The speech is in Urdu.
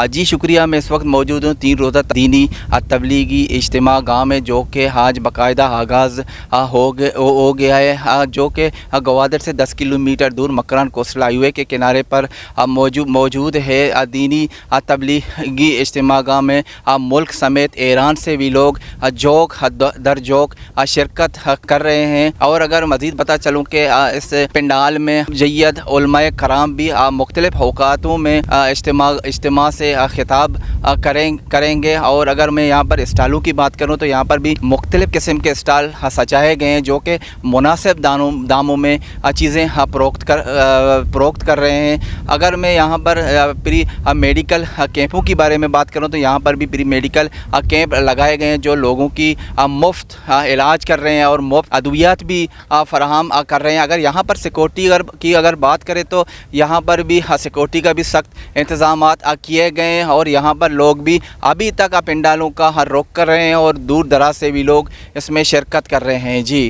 جی شکریہ. میں اس وقت موجود ہوں 3 روزہ دینی تبلیغی اجتماع گاؤں میں، جو کہ آج باقاعدہ آغاز ہو گیا ہے، جو کہ گوادر سے 10 کلومیٹر دور مکران کوسٹل ہائی وے کے کنارے پر موجود ہے. دینی تبلیغی اجتماع گاہ میں ملک سمیت ایران سے بھی لوگ جوک در جوک شرکت کر رہے ہیں. اور اگر مزید پتہ چلوں کہ اس پنڈال میں جید علماء کرام بھی مختلف اوقاتوں میں اجتماع سے خطاب کریں گے. اور اگر میں یہاں پر اسٹالوں کی بات کروں تو یہاں پر بھی مختلف قسم کے اسٹال سجائے گئے ہیں، جو کہ مناسب داموں میں چیزیں فروخت کر رہے ہیں. اگر میں یہاں پر پری میڈیکل کیمپوں کی بارے میں بات کروں تو یہاں پر بھی پری میڈیکل کیمپ لگائے گئے ہیں، جو لوگوں کی مفت علاج کر رہے ہیں اور مفت ادویات بھی فراہم کر رہے ہیں. اگر یہاں پر سیکورٹی کی اگر بات کریں تو یہاں پر بھی سیکورٹی کا بھی سخت انتظامات کیے گئے ہیں، اور یہاں پر لوگ بھی ابھی تک پنڈالوں کا رخ کر رہے ہیں اور دور دراز سے بھی لوگ اس میں شرکت کر رہے ہیں. جی